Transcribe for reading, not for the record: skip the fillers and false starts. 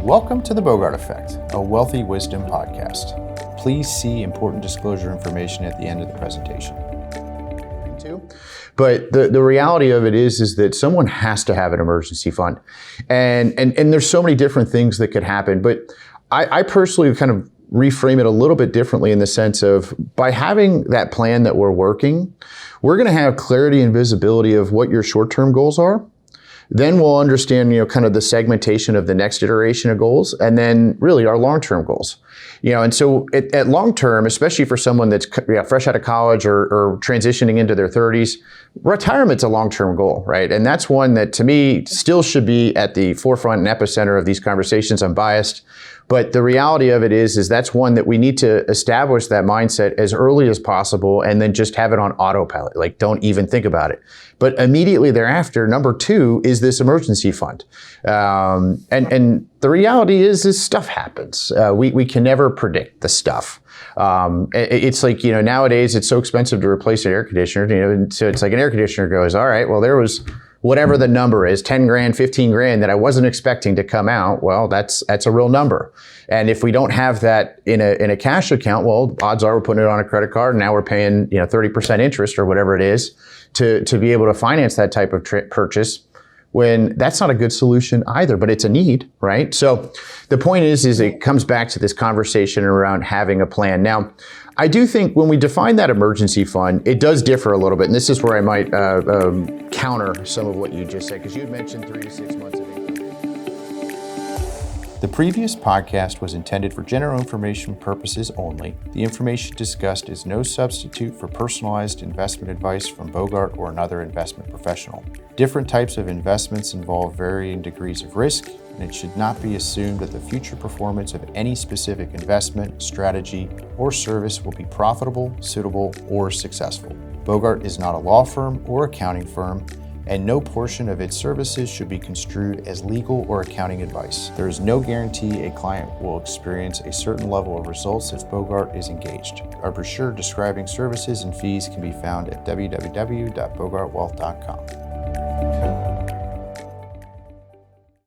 Welcome to the Bogart Effect, a wealthy wisdom podcast. Please see important disclosure information at the end of the presentation. But the reality of it is that someone has to have an emergency fund. And there's so many different things that could happen. But I personally kind of reframe it a little bit differently in the sense of by having that plan that we're working, we're going to have clarity and visibility of what your short-term goals are. Then we'll understand, kind of the segmentation of the next iteration of goals, and then really our long-term goals. And so at long-term, especially for someone that's fresh out of college or transitioning into their 30s, retirement's a long-term goal, right? And that's one that to me still should be at the forefront and epicenter of these conversations. I'm biased. But the reality of it is that's one that we need to establish that mindset as early as possible and then just have it on autopilot. Like, don't even think about it. But immediately thereafter, number two is this emergency fund. And the reality is stuff happens. We can never predict the stuff. It's like, nowadays it's so expensive to replace an air conditioner, so it's like an air conditioner goes, all right, well, there was whatever the number is, 10 grand, 15 grand that I wasn't expecting to come out. Well, that's a real number. And if we don't have that in a cash account, well, odds are we're putting it on a credit card and now we're paying, 30% interest or whatever it is to be able to finance that type of purchase, when that's not a good solution either, but it's a need, right? So the point is it comes back to this conversation around having a plan. Now, I do think when we define that emergency fund, it does differ a little bit. And this is where I might counter some of what you just said, because you had mentioned 3 to 6 months of income. The previous podcast was intended for general information purposes only. The information discussed is no substitute for personalized investment advice from Bogart or another investment professional. Different types of investments involve varying degrees of risk, and it should not be assumed that the future performance of any specific investment, strategy, or service will be profitable, suitable, or successful. Bogart is not a law firm or accounting firm, and no portion of its services should be construed as legal or accounting advice. There is no guarantee a client will experience a certain level of results if Bogart is engaged. Our brochure describing services and fees can be found at www.bogartwealth.com.